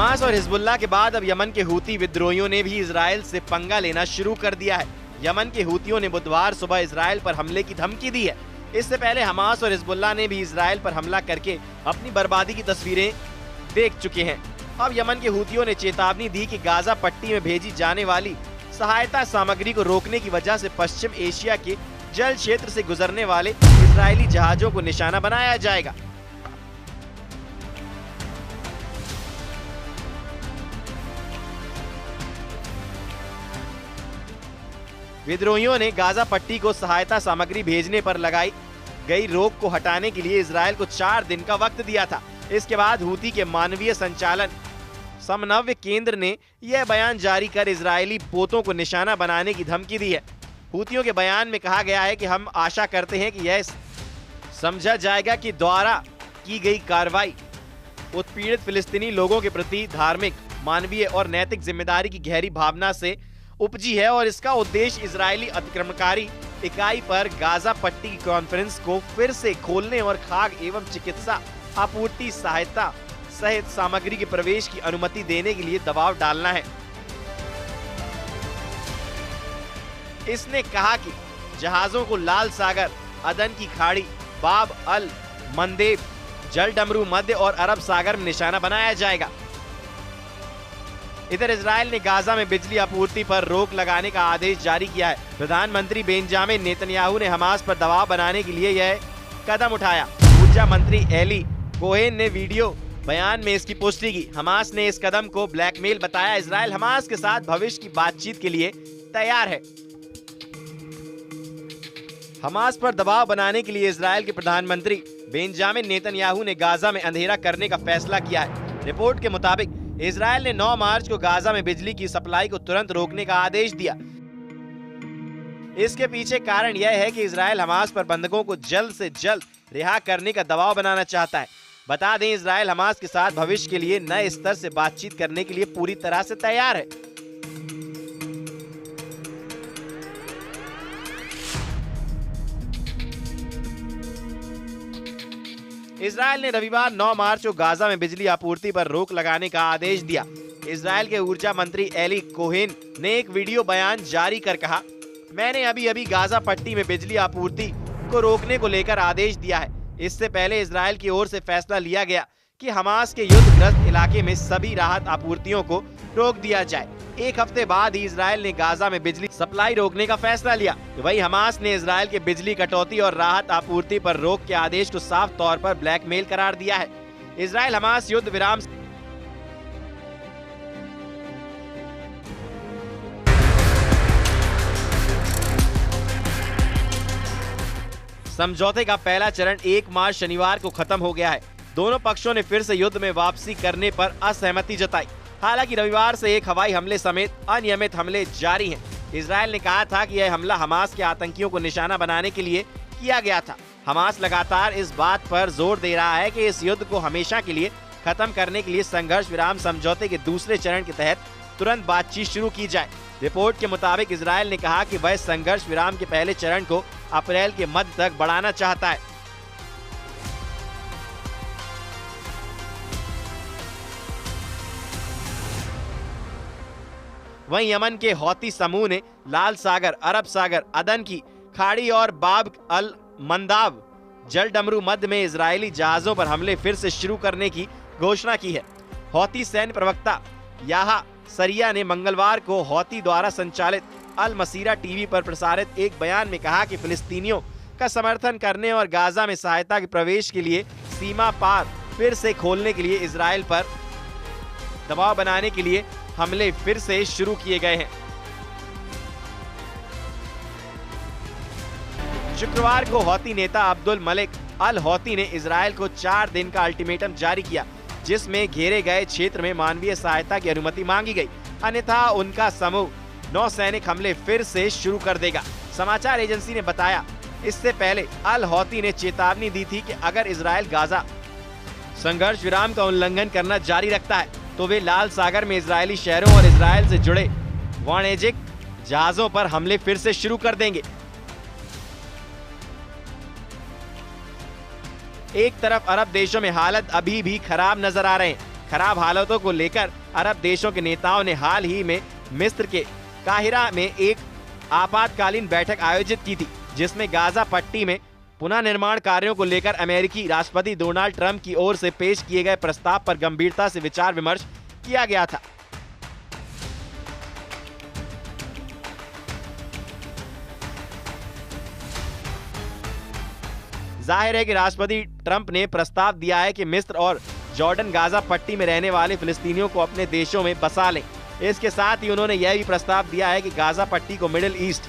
Hamas और Hezbollah के बाद अब यमन के हूती विद्रोहियों ने भी इजराइल से पंगा लेना शुरू कर दिया है। यमन के हूतियों ने बुधवार सुबह इजराइल पर हमले की धमकी दी है। इससे पहले हमास और हिजबुल्लाह ने भी इजराइल पर हमला करके अपनी बर्बादी की तस्वीरें देख चुके हैं। अब यमन के हूतियों ने चेतावनी दी कि गाजा पट्टी में भेजी जाने वाली सहायता सामग्री को रोकने की वजह से पश्चिम एशिया के जल क्षेत्र से गुजरने वाले इजरायली जहाजों को निशाना बनाया जाएगा। विद्रोहियों ने गाजा पट्टी को सहायता सामग्री भेजने पर लगाई गई रोक को हटाने के लिए इजराइल को 4 दिन का वक्त दिया था। इसके बाद हूती के मानवीय संचालन समन्वय केंद्र ने यह बयान जारी कर इजरायली पोतों को निशाना बनाने की धमकी दी है। हूतियों के बयान में कहा गया है कि हम आशा करते हैं कि यह समझा जाएगा कि द्वारा की गई कार्रवाई उत्पीड़ित फिलिस्तीनी लोगों के प्रति धार्मिक, मानवीय और नैतिक जिम्मेदारी की गहरी भावना से उपजी है और इसका उद्देश्य इजरायली अतिक्रमणकारी इकाई पर गाजा पट्टी की कॉन्फ्रेंस को फिर से खोलने और खाद्य एवं चिकित्सा आपूर्ति सहायता सहित सामग्री के प्रवेश की अनुमति देने के लिए दबाव डालना है। इसने कहा कि जहाजों को लाल सागर, अदन की खाड़ी, बाब अल मंदेब, जल डमरू मध्य और अरब सागर में निशाना बनाया जाएगा। इधर इजराइल ने गाजा में बिजली आपूर्ति पर रोक लगाने का आदेश जारी किया है। प्रधानमंत्री बेंजामिन नेतन्याहू ने हमास पर दबाव बनाने के लिए यह कदम उठाया। ऊर्जा मंत्री एली कोहेन ने वीडियो बयान में इसकी पुष्टि की। हमास ने इस कदम को ब्लैकमेल बताया। इजराइल हमास के साथ भविष्य की बातचीत के लिए तैयार है। हमास पर दबाव बनाने के लिए इजराइल के प्रधानमंत्री बेंजामिन नेतन्याहू ने गाजा में अंधेरा करने का फैसला किया है। रिपोर्ट के मुताबिक इजराइल ने 9 मार्च को गाजा में बिजली की सप्लाई को तुरंत रोकने का आदेश दिया। इसके पीछे कारण यह है कि इजराइल हमास पर बंधकों को जल्द से जल्द रिहा करने का दबाव बनाना चाहता है। बता दें, इजराइल हमास के साथ भविष्य के लिए नए स्तर से बातचीत करने के लिए पूरी तरह से तैयार है। इजराइल ने रविवार 9 मार्च को गाजा में बिजली आपूर्ति पर रोक लगाने का आदेश दिया। इजराइल के ऊर्जा मंत्री एली कोहेन ने एक वीडियो बयान जारी कर कहा, मैंने अभी गाजा पट्टी में बिजली आपूर्ति को रोकने को लेकर आदेश दिया है। इससे पहले इजराइल की ओर से फैसला लिया गया कि हमास के युद्धग्रस्त इलाके में सभी राहत आपूर्तियों को रोक दिया जाए। एक हफ्ते बाद ही इजराइल ने गाजा में बिजली सप्लाई रोकने का फैसला लिया। वहीं हमास ने इजराइल के बिजली कटौती और राहत आपूर्ति पर रोक के आदेश को साफ तौर पर ब्लैकमेल करार दिया है। इजराइल हमास युद्ध विराम समझौते का पहला चरण 1 मार्च शनिवार को खत्म हो गया है। दोनों पक्षों ने फिर से युद्ध में वापसी करने पर असहमति जताई। हालांकि रविवार से एक हवाई हमले समेत अनियमित हमले जारी हैं। इजराइल ने कहा था कि यह हमला हमास के आतंकियों को निशाना बनाने के लिए किया गया था। हमास लगातार इस बात पर जोर दे रहा है कि इस युद्ध को हमेशा के लिए खत्म करने के लिए संघर्ष विराम समझौते के दूसरे चरण के तहत तुरंत बातचीत शुरू की जाए। रिपोर्ट के मुताबिक इजराइल ने कहा कि वह संघर्ष विराम के पहले चरण को अप्रैल के मध्य तक बढ़ाना चाहता है। वहीं यमन के हौती समूह ने लाल सागर, अरब सागर, अदन की खाड़ी और बाब अल मंदाब जल डमरू मध्य में इजरायली जहाजों पर हमले फिर से शुरू करने की घोषणा की है। हौती सैन्य प्रवक्ता याहा सरिया ने मंगलवार को हौती द्वारा संचालित अल मसीरा टीवी पर प्रसारित एक बयान में कहा कि फिलिस्तीनियों का समर्थन करने और गाजा में सहायता के प्रवेश के लिए सीमा पार फिर से खोलने के लिए इजराइल पर दबाव बनाने के लिए हमले फिर से शुरू किए गए हैं। शुक्रवार को हौती नेता अब्दुल मलिक अल हौती ने इजराइल को 4 दिन का अल्टीमेटम जारी किया, जिसमें घेरे गए क्षेत्र में मानवीय सहायता की अनुमति मांगी गई, अन्यथा उनका समूह नौसैनिक हमले फिर से शुरू कर देगा। समाचार एजेंसी ने बताया, इससे पहले अल हौती ने चेतावनी दी थी कि अगर इजराइल गाजा संघर्ष विराम का उल्लंघन करना जारी रखता है तो वे लाल सागर में इजरायली शहरों और इजराइल से जुड़े वाणिज्यिक जहाजों पर हमले फिर से शुरू कर देंगे। एक तरफ अरब देशों में हालात अभी भी खराब नजर आ रहे हैं, खराब हालातों को लेकर अरब देशों के नेताओं ने हाल ही में मिस्र के काहिरा में एक आपातकालीन बैठक आयोजित की थी, जिसमें गाजा पट्टी में पुनः निर्माण कार्यों को लेकर अमेरिकी राष्ट्रपति डोनाल्ड ट्रंप की ओर से पेश किए गए प्रस्ताव पर गंभीरता से विचार विमर्श किया गया था। जाहिर है कि राष्ट्रपति ट्रंप ने प्रस्ताव दिया है कि मिस्र और जॉर्डन गाजा पट्टी में रहने वाले फिलिस्तीनियों को अपने देशों में बसा लें। इसके साथ ही उन्होंने यह भी प्रस्ताव दिया है कि गाजा पट्टी को मिडिल ईस्ट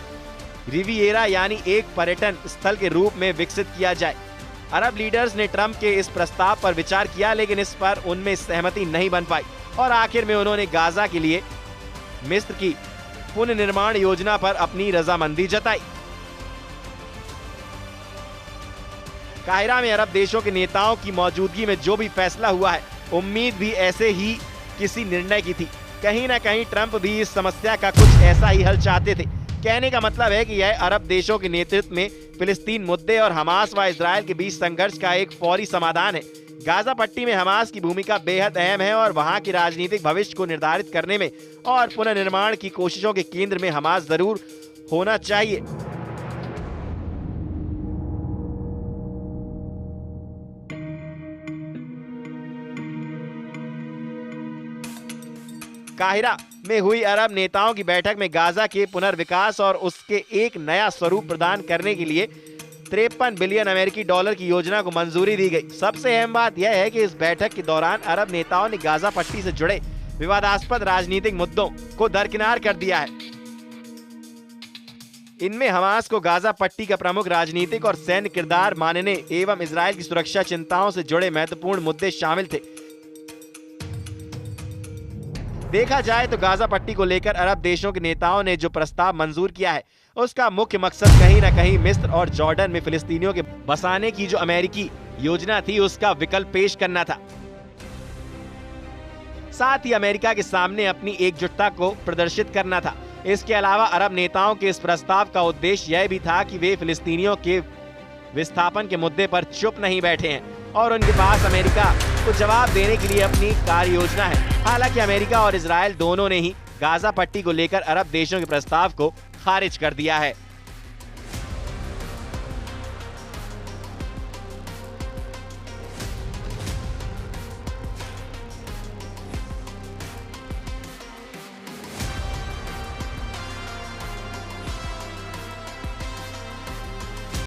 रिविएरा यानी एक पर्यटन स्थल के रूप में विकसित किया जाए। अरब लीडर्स ने ट्रंप के इस प्रस्ताव पर विचार किया, लेकिन इस पर उनमें सहमति नहीं बन पाई और आखिर में उन्होंने गाजा के लिए मिस्र की पुनर्निर्माण योजना पर अपनी रजामंदी जताई। काहिरा में अरब देशों के नेताओं की मौजूदगी में जो भी फैसला हुआ है, उम्मीद भी ऐसे ही किसी निर्णय की थी। कहीं ना कहीं ट्रंप भी इस समस्या का कुछ ऐसा ही हल चाहते थे। कहने का मतलब है कि यह अरब देशों के नेतृत्व में फिलिस्तीन मुद्दे और हमास व इजरायल के बीच संघर्ष का एक फौरी समाधान है। गाजा पट्टी में हमास की भूमिका बेहद अहम है और वहां के राजनीतिक भविष्य को निर्धारित करने में और पुनर्निर्माण की कोशिशों के केंद्र में हमास जरूर होना चाहिए। काहिरा में हुई अरब नेताओं की बैठक में गाजा के पुनर्विकास और उसके एक नया स्वरूप प्रदान करने के लिए 53 बिलियन अमेरिकी डॉलर की योजना को मंजूरी दी गई। सबसे अहम बात यह है कि इस बैठक के दौरान अरब नेताओं ने गाजा पट्टी से जुड़े विवादास्पद राजनीतिक मुद्दों को दरकिनार कर दिया है। इनमें हमास को गाजा पट्टी का प्रमुख राजनीतिक और सैन्य किरदार मानने एवं इजरायल की सुरक्षा चिंताओं से जुड़े महत्वपूर्ण मुद्दे शामिल थे। देखा जाए तो गाजा पट्टी को लेकर अरब देशों के नेताओं ने जो प्रस्ताव मंजूर किया है, उसका मुख्य मकसद कहीं न कहीं मिस्र और जॉर्डन में फिलिस्तीनियों के बसाने की जो अमेरिकी योजना थी, उसका विकल्प पेश करना था। साथ ही अमेरिका के सामने अपनी एकजुटता को प्रदर्शित करना था। इसके अलावा अरब नेताओं के इस प्रस्ताव का उद्देश्य यह भी था कि वे फिलिस्तीनियों के विस्थापन के मुद्दे पर चुप नहीं बैठे हैं और उनके पास अमेरिका को जवाब देने के लिए अपनी कार्य योजना है। हालांकि अमेरिका और इजरायल दोनों ने ही गाजा पट्टी को लेकर अरब देशों के प्रस्ताव को खारिज कर दिया है।